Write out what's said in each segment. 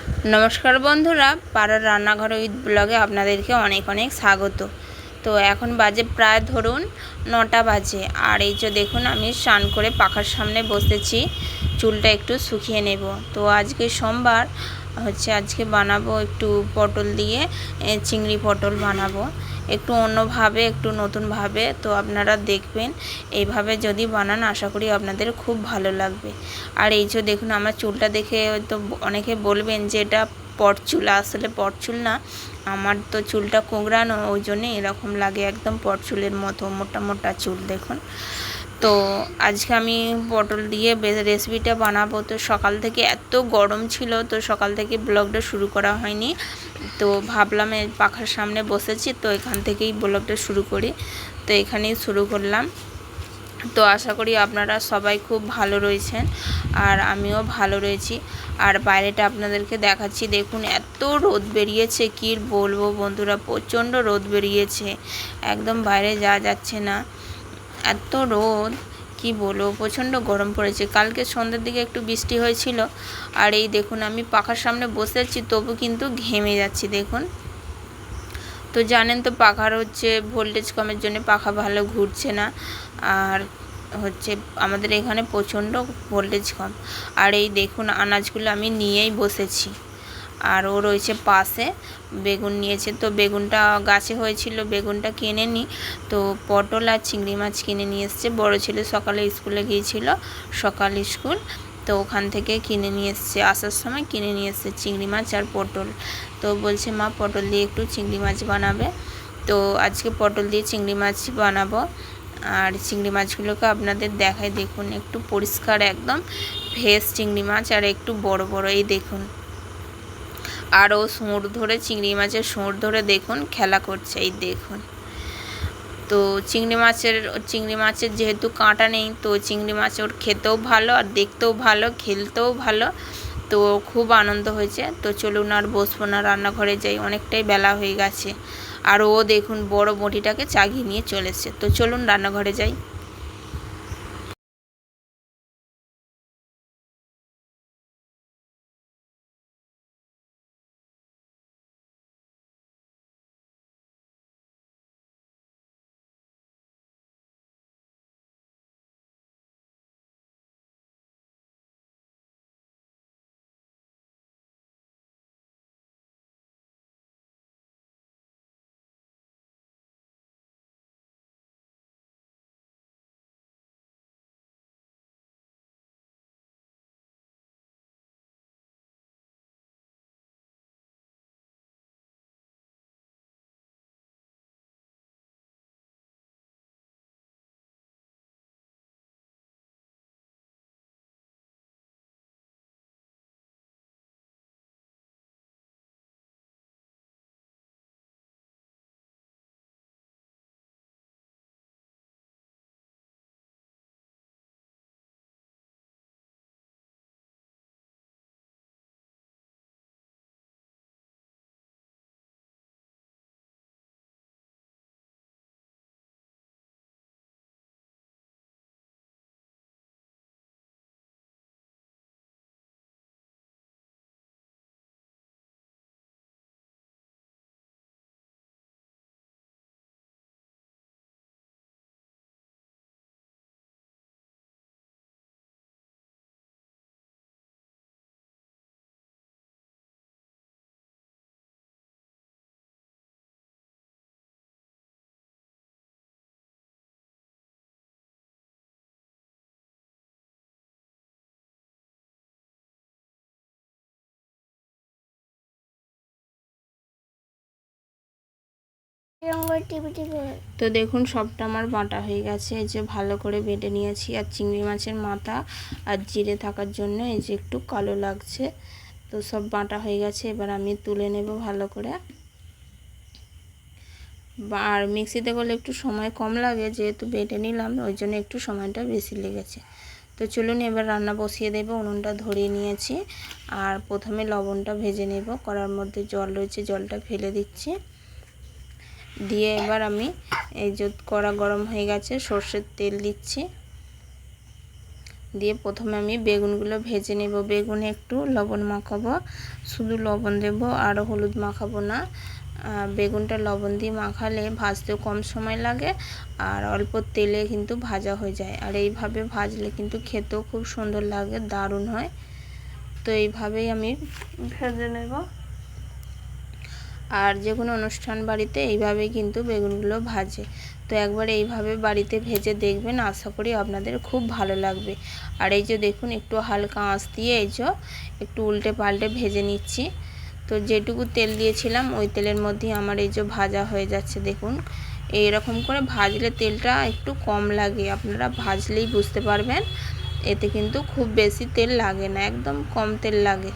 নমস্কার বন্ধুরা, পাড়ার রান্নাঘর উইথ ব্লগে আপনাদেরকে অনেক অনেক স্বাগত। তো এখন বাজে প্রায় ধরুন 9টা বাজে। আর এই যে দেখুন, আমি স্নান করে পাখার সামনে বসেছি, চুলটা একটু শুকিয়ে নেব। তো আজকে সোমবার আজকে বানাবো একটু পটল দিয়ে চিংড়ি পটল বানাবো, একটু অন্যভাবে, একটু নতুনভাবে। তো আপনারা দেখবেন, এইভাবে যদি বানান আশা করি আপনাদের খুব ভালো লাগবে। আর এই যে দেখুন, আমার চুলটা দেখে তো অনেকে বলবেন যে এটা পটচুল, আসলে পটচুল না, আমার তো চুলটা কোঁকড়ানো, ওই জন্যে এরকম লাগে, একদম পটচুলের মতো মোটা মোটা চুল দেখুন। তো আজকে আমি পটল দিয়ে রেসিপিটা বানাবো। তো সকাল থেকে এত গরম ছিল, তো সকাল থেকে ব্লগটা শুরু করা হয়নি। তো ভাবলাম এই পাখার সামনে বসেছি, তো এখান থেকেই ব্লগটা শুরু করি। তো এখানেই শুরু করলাম। তো আশা করি আপনারা সবাই খুব ভালো রয়েছেন, আর আমিও ভালো রয়েছি। আর বাইরেটা আপনাদেরকে দেখাচ্ছি, দেখুন এত রোদ বেরিয়েছে, কি বলবো বন্ধুরা, প্রচণ্ড রোদ বেরিয়েছে, একদম বাইরে যাওয়া যাচ্ছে না, এত রোদ কি বলবো, প্রচণ্ড গরম পড়েছে। কালকে সন্ধ্যের দিকে একটু বৃষ্টি হয়েছিল। আর এই দেখুন, আমি পাখার সামনে বসে আছি, তবু কিন্তু ঘেমে যাচ্ছি দেখুন। তো জানেন তো, পাখার ভোল্টেজ কমের জন্য পাখা ভালো ঘুরছে না। আর আমাদের এখানে প্রচণ্ড ভোল্টেজ কম। আর এই দেখুন, আনাজগুলো আমি নিয়েই বসেছি। আর ও রয়েছে পাশে, বেগুন নিয়েছে। তো বেগুনটা গাছে হয়েছিল, বেগুনটা কিনে নিই। তো পটল আর চিংড়ি মাছ কিনে নিয়ে এসছে। বড়ো ছেলে সকালে স্কুলে গিয়েছিল, সকাল স্কুল, তো ওখান থেকে কিনে নিয়ে এসছে, আসার সময় কিনে নিয়ে এসছে চিংড়ি মাছ আর পটল। তো বলছে মা পটল দিয়ে একটু চিংড়ি মাছ বানাবে। তো আজকে পটল দিয়ে চিংড়ি মাছ বানাবো। আর চিংড়ি মাছগুলোকে আপনাদের দেখাই, দেখুন একটু পরিষ্কার, একদম ফ্রেশ চিংড়ি মাছ, আর একটু বড় বড়, এই দেখুন। আর ও সুঁড় ধরে, চিংড়ি মাছের সুঁড় ধরে দেখুন খেলা করছে, এই দেখুন। তো চিংড়ি মাছের যেহেতু কাঁটা নেই, তো চিংড়ি মাছ ওর খেতেও ভালো, আর দেখতেও ভালো, খেলতেও ভালো। তো খুব আনন্দ হয়েছে। তো চলুন আর বসবো না, রান্নাঘরে যাই, অনেকটাই বেলা হয়ে গেছে। আর ও দেখুন বড় বটিটাকে চাগিয়ে নিয়ে চলেছে। তো চলুন রান্নাঘরে যাই। তো দেখুন, সবটা আমার বাটা হয়ে গেছে, এই যে ভালো করে বেটে নিয়েছি। আর চিংড়ি মাছের মাথা আর জিরে থাকার জন্য এই যে একটু কালো লাগছে। তো সব বাটা হয়ে গেছে, এবার আমি তুলে নেব ভালো করে। আর মিক্সিতে করলে একটু সময় কম লাগে, যেহেতু বেটে নিলাম ওই জন্য একটু সময়টা বেশি লেগেছে। তো চলুন এবার রান্না বসিয়ে দেবো। উনুনটা ধরিয়ে নিয়েছি। আর প্রথমে লবণটা ভেজে নেব। কড়ার মধ্যে জল রয়েছে, জলটা ফেলে দিচ্ছি। দিয়ে এবার আমি এই যে কড়া গরম হয়ে গেছে, সর্ষের তেল দিচ্ছি। দিয়ে প্রথমে আমি বেগুনগুলো ভেজে নেব। বেগুনে একটু লবণ মাখাবো, শুধু লবণ দেব আর হলুদ মাখাবো না। বেগুনটা লবণ দিয়ে মাখালে ভাজতেও কম সময় লাগে আর অল্প তেলে কিন্তু ভাজা হয়ে যায়। আর এইভাবে ভাজলে কিন্তু খেতেও খুব সুন্দর লাগে, দারুণ হয়। তো এইভাবেই আমি ভেজে নেব। আর যে কোনো অনুষ্ঠান বাড়িতে এইভাবেই কিন্তু বেগুনগুলো ভাজে। তো একবার এইভাবে বাড়িতে ভেজে দেখবেন, আশা করি আপনাদের খুব ভালো লাগবে। আর এই যে দেখুন একটু হালকা আঁচ দিয়ে এই যে একটু উল্টে পাল্টে ভেজে নিচ্ছি। তো যেটুকু তেল দিয়েছিলাম ওই তেলের মধ্যেই আমার এই যে ভাজা হয়ে যাচ্ছে। দেখুন এইরকম করে ভাজলে তেলটা একটু কম লাগে, আপনারা ভাজলেই বুঝতে পারবেন। এতে কিন্তু খুব বেশি তেল লাগে না, একদম কম তেল লাগে।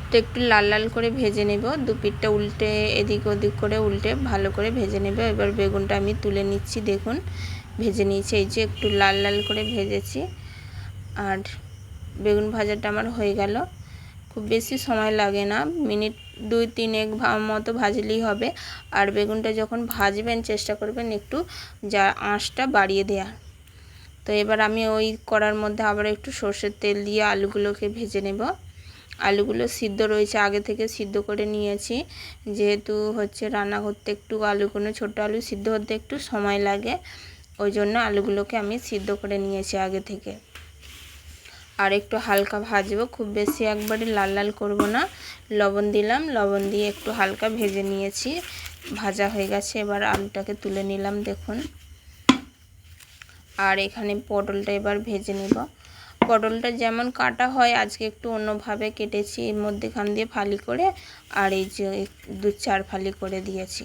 তো একটু লাল লাল করে ভেজে নেব, দুপিঠটা উল্টে এদিক ওদিক করে উল্টে ভালো করে ভেজে নেব। এবার বেগুনটা আমি তুলে নিচ্ছি। দেখুন ভেজে নিয়েছি, এই যে একটু লাল লাল করে ভেজেছি। আর বেগুন ভাজাটা আমার হয়ে গেল, খুব বেশি সময় লাগে না, মিনিট 2-3 মতো ভাজলেই হবে। আর বেগুনটা যখন ভাজবেন চেষ্টা করবেন একটু যা আঁচটা বাড়িয়ে দেওয়া। তো এবার আমি ওই কড়ার মধ্যে আবার একটু সর্ষের তেল দিয়ে আলুগুলোকে ভেজে নেব। আলুগুলো সিদ্ধ রয়েছে, আগে থেকে সিদ্ধ করে নিয়েছি, যেহেতু হচ্ছে রান্না করতে একটু আলুগুলো ছোটো আলু সিদ্ধ হতে একটু সময় লাগে, ওই জন্য আলুগুলোকে আমি সিদ্ধ করে নিয়েছি আগে থেকে। আর একটু হালকা ভাজবো, খুব বেশি একবারে লাল লাল করব না। লবণ দিলাম, লবণ দিয়ে একটু হালকা ভেজে নিয়েছি, ভাজা হয়ে গেছে। এবার আলুটাকে তুলে নিলাম দেখুন। আর এখানে পটলটা এবার ভেজে নেব। পটলটা যেমন কাটা হয় আজকে একটু অন্যভাবে কেটেছি, এর মধ্যেখান দিয়ে ফালি করে আর এই যে 2-4 ফালি করে দিয়েছি।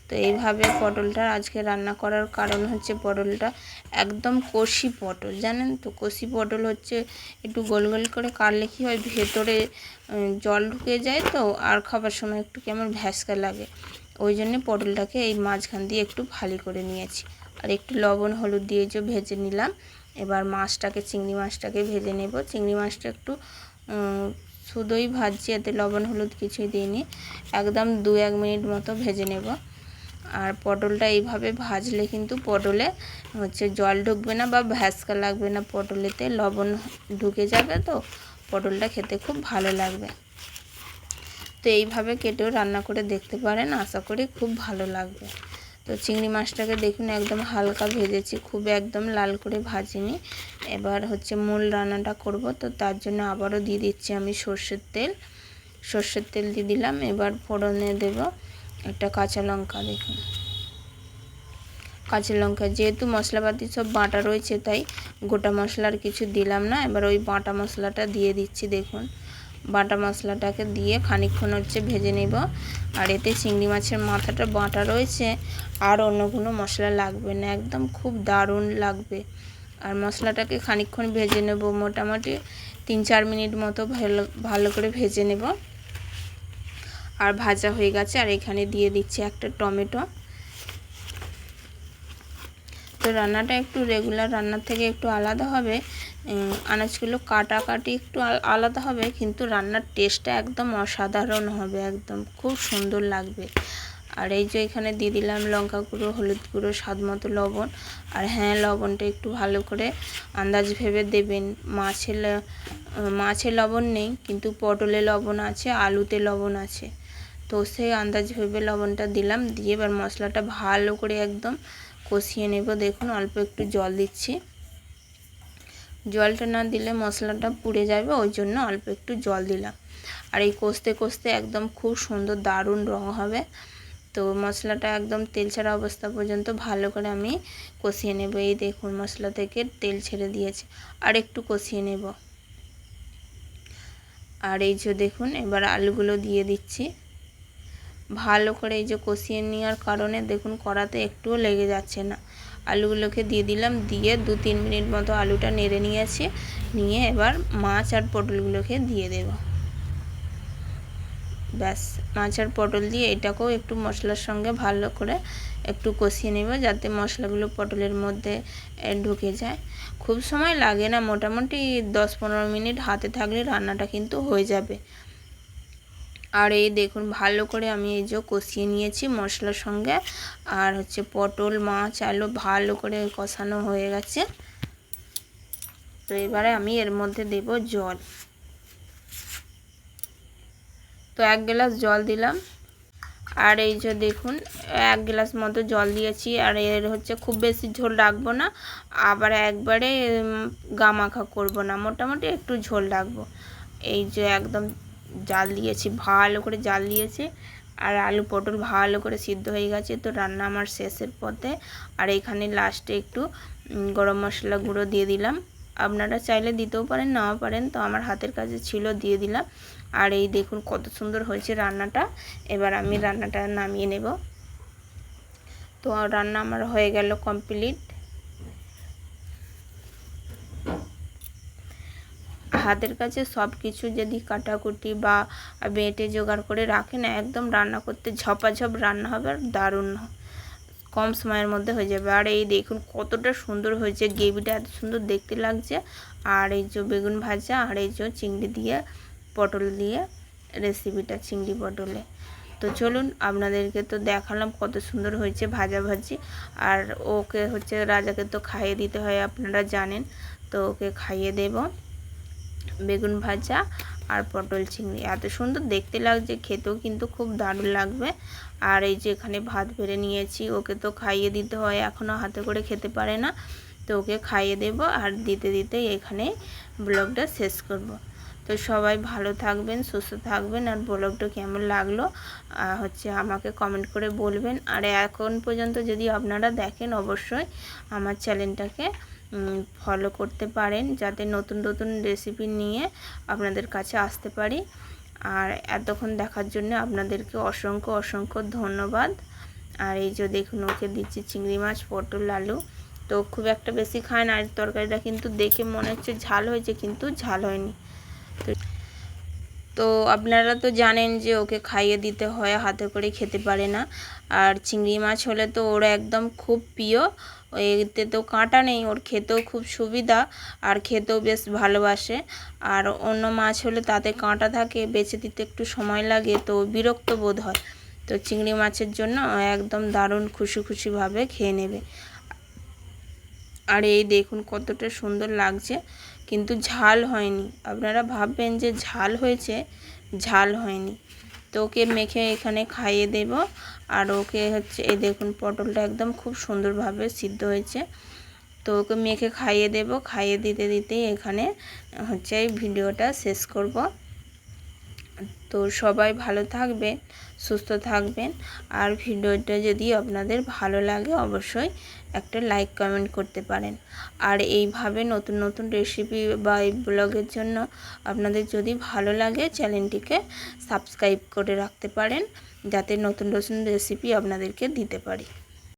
তো এইভাবে পটলটা আজকে রান্না করার কারণ হচ্ছে পটলটা একদম কষি পটল, জানেন তো কষি পটল হচ্ছে একটু গোল গোল করে কাটলে কী হয় ভেতরে জল ঢুকে যায়, তো আর খাবার সময় একটু কেমন ভ্যাসকা লাগে, ওই জন্যে পটলটাকে এই মাঝখান দিয়ে একটু ফালি করে নিয়েছি। আর একটু লবণ হলুদ দিয়ে যে ভেজে নিলাম। এবার মাছটাকে চিংড়ি মাছটাকে ভেজে নেব। চিংড়ি মাছটা একটু শুধুই ভাজছি, এতে লবণ হলুদ কিছুই দিইনি, একদম 2-1 মিনিট মতো ভেজে নেব। আর পটলটা এইভাবে ভাজলে কিন্তু পটলে হচ্ছে জল ঢুকবে না বা ভ্যাসকা লাগবে না, পটলেতে লবণ ঢুকে যাবে, তো পটলটা খেতে খুব ভালো লাগবে। তো এইভাবে কেটেও রান্না করে দেখতে পারেন, আশা করি খুব ভালো লাগবে। তো চিংড়ি মাছটাকে দেখুন একদম হালকা ভেজেছি, খুব একদম লাল করে ভাজিনি। এবার হচ্ছে মূল রান্নাটা করব, তো তার জন্য আবারও দিয়ে দিচ্ছি আমি সর্ষের তেল দিয়ে দিলাম। এবার ফোড়নে দেব একটা কাঁচা লঙ্কা। দেখুন কাঁচা লঙ্কা, যেহেতু মশলাপাতি সব বাটা রয়েছে তাই গোটা মশলার কিছু দিলাম না। এবার ওই বাটা মশলাটা দিয়ে দিচ্ছি। দেখুন বাটা মশলাটাকে দিয়ে খানিকক্ষণ হচ্ছে ভেজে নেব। আর এতে চিংড়ি মাছের মাথাটা বাটা রয়েছে, আর অন্য কোনো মশলা লাগবে না, একদম খুব দারুণ লাগবে। আর মশলাটাকে খানিকক্ষণ ভেজে নেব, মোটামুটি 3-4 মিনিট মতো ভালো করে ভেজে নেব। আর ভাজা হয়ে গেছে। আর এখানে দিয়ে দিচ্ছি একটা টমেটো। তো রান্নাটা একটু রেগুলার রান্নার থেকে একটু আলাদা হবে, আনাজগুলো কাটাকাটি একটু আলাদা হবে, কিন্তু রান্নার টেস্টটা একদম অসাধারণ হবে, একদম খুব সুন্দর লাগবে। আর এই যে এখানে দিয়ে দিলাম লঙ্কা গুঁড়ো, হলুদ গুঁড়ো, স্বাদ মতো লবণ। আর হ্যাঁ, লবণটা একটু ভালো করে আন্দাজ ভেবে দেবেন। মাছে লবণ নেই, কিন্তু পটলে লবণ আছে, আলুতে লবণ আছে, তো সেই আন্দাজ ভেবে লবণটা দিলাম। দিয়ে এবার মশলাটা ভালো করে একদম কষিয়ে নেব। দেখুন অল্প একটু জল দিচ্ছি, জলটা না দিলে মশলাটা পুড়ে যাবে, ওই জন্য অল্প একটু জল দিলাম। আর এই কষতে কষতে একদম খুব সুন্দর দারুণ রং হবে। তো মশলাটা একদম তেল ছাড়া অবস্থা পর্যন্ত ভালো করে আমি কষিয়ে নেব। এই দেখুন মশলা থেকে তেল ছেড়ে দিয়েছে, আর একটু কষিয়ে নেব। আর এই যে দেখুন এবার আলুগুলো দিয়ে দিচ্ছি ভালো করে। এই যে কষিয়ে নেওয়ার কারণে দেখুন কড়াতে একটুও লেগে যাচ্ছে না। আলুগুলোকে দিয়ে দিলাম, দিয়ে 2-3 মিনিট মতো আলুটা নেড়ে নিয়েছি। নিয়ে এবার মাছ আর পটলগুলোকে দিয়ে দেব। ব্যাস, মাছ আর পটল দিয়ে এটাকেও একটু মশলার সঙ্গে ভালো করে একটু কষিয়ে নেব, যাতে মশলাগুলো পটলের মধ্যে ঢুকে যায়। খুব সময় লাগে না, মোটামুটি 10-15 মিনিট হাতে থাকলে রান্নাটা কিন্তু হয়ে যাবে। আর এই দেখুন ভালো করে আমি এই যে কষিয়ে নিয়েছি মশলার সঙ্গে। আর হচ্ছে পটল, মাছ, আলু ভালো করে কষানো হয়ে গেছে। তো এবারে আমি এর মধ্যে দেব জল। তো 1 গ্লাস জল দিলাম। আর এই যে দেখুন 1 গ্লাস মতো জল দিয়েছি। আর এর হচ্ছে খুব বেশি ঝোল রাখবো না, আবার একবারে গামাখা করব না, মোটামুটি একটু ঝোল রাখবো। এই যে একদম জাল দিয়েছি, ভালো করে জাল দিয়েছি। আর আলু পটল ভালো করে সিদ্ধ হয়ে গেছে। তো রান্না আমার শেষের পথে। আর এখানে লাস্টে একটু গরম মশলা গুঁড়ো দিয়ে দিলাম। আপনারা চাইলে দিতেও পারেন, নাও পারেন, তো আমার হাতের কাছে ছিল দিয়ে দিলাম। আর এই দেখুন কত সুন্দর হয়েছে রান্নাটা। এবার আমি রান্নাটা নামিয়ে নেব। তো রান্না আমার হয়ে গেল কমপ্লিট। হাতের কাছে সব কিছু যদি কাটাকুটি বা বেটে জোগাড় করে রাখেন, একদম রান্না করতে ঝপাঝপ রান্না হবে আর দারুণ কম সময়ের মধ্যে হয়ে যাবে। আর এই দেখুন কতটা সুন্দর হয়েছে, গ্রেভিটা এত সুন্দর দেখতে লাগছে। আর এই যে বেগুন ভাজা আর এই যে চিংড়ি দিয়ে পটল দিয়ে রেসিপিটা, চিংড়ি পটলে। তো চলুন আপনাদেরকে তো দেখালাম কত সুন্দর হয়েছে ভাজাভাজি। আর ওকে হচ্ছে রাজাকে তো খাইয়ে দিতে হয়, আপনারা জানেন। তো ওকে খাইয়ে দেব বেগুন ভাজা আর পটল চিংড়ি। এত সুন্দর দেখতে লাগছে, খেতেও কিন্তু খুব দারুণ লাগবে। আর এই যে এখানে ভাত বেড়ে নিয়েছি, ওকে তো খাইয়ে দিতে হয়, এখনও হাতে করে খেতে পারে না। তো ওকে খাইয়ে দেব। আর দিতে দিতে এখানে ব্লগটা শেষ করব। তো সবাই ভালো থাকবেন, সুস্থ থাকবেন। আর ব্লগটা কেমন লাগলো হচ্ছে আমাকে কমেন্ট করে বলবেন। আর এখন পর্যন্ত যদি আপনারা দেখেন, অবশ্যই আমার চ্যানেলটাকে ফলো করতে পারেন, যাতে নতুন নতুন রেসিপি নিয়ে আপনাদের কাছে আসতে পারি। আর এতক্ষণ দেখার জন্য আপনাদেরকে অসংখ্য অসংখ্য ধন্যবাদ। আর এই যে দেখুন ওকে দিচ্ছি চিংড়ি মাছ, পটল, আলু। তো খুব একটা বেশি খায় না। আর তরকারিটা কিন্তু দেখে মনে হচ্ছে ঝাল হয়েছে, কিন্তু ঝাল হয়নি। তো আপনারা তো জানেন যে ওকে খাইয়ে দিতে হয়, হাতে করে খেতে পারে না। আর চিংড়ি মাছ হলে তো ওর একদম খুব প্রিয়, এতে তো কাঁটা নেই, ওর খেতেও খুব সুবিধা আর খেতেও বেশ ভালোবাসে। আর অন্য মাছ হলে তাতে কাঁটা থাকে, বেছে দিতে একটু সময় লাগে, তো বিরক্ত বোধ হয়। তো চিংড়ি মাছের জন্য একদম দারুণ খুশি খুশিভাবে খেয়ে নেবে। আর এই দেখুন কতটা সুন্দর লাগছে, কিন্তু ঝাল হয়নি। আপনারা ভাববেন যে ঝাল হয়েছে, ঝাল হয়নি। তো ওকে মেখে এখানে খাইয়ে দেব। আর ওকে হচ্ছে এই দেখুন পটলটা একদম খুব সুন্দরভাবে সিদ্ধ হয়েছে। তো ওকে মেখে খাইয়ে দেব। খাইয়ে দিতে দিতেই এখানে হচ্ছে এই ভিডিওটা শেষ করব। তো সবাই ভালো থাকবেন, সুস্থ থাকবেন। আর ভিডিওটা যদি আপনাদের ভালো লাগে, অবশ্যই একটা লাইক কমেন্ট করতে পারেন। আর এইভাবে নতুন নতুন রেসিপি বা এই ব্লগের জন্য আপনাদের যদি ভালো লাগে, চ্যানেলটিকে সাবস্ক্রাইব করে রাখতে পারেন, যাতে নতুন নতুন রেসিপি আপনাদেরকে দিতে পারি।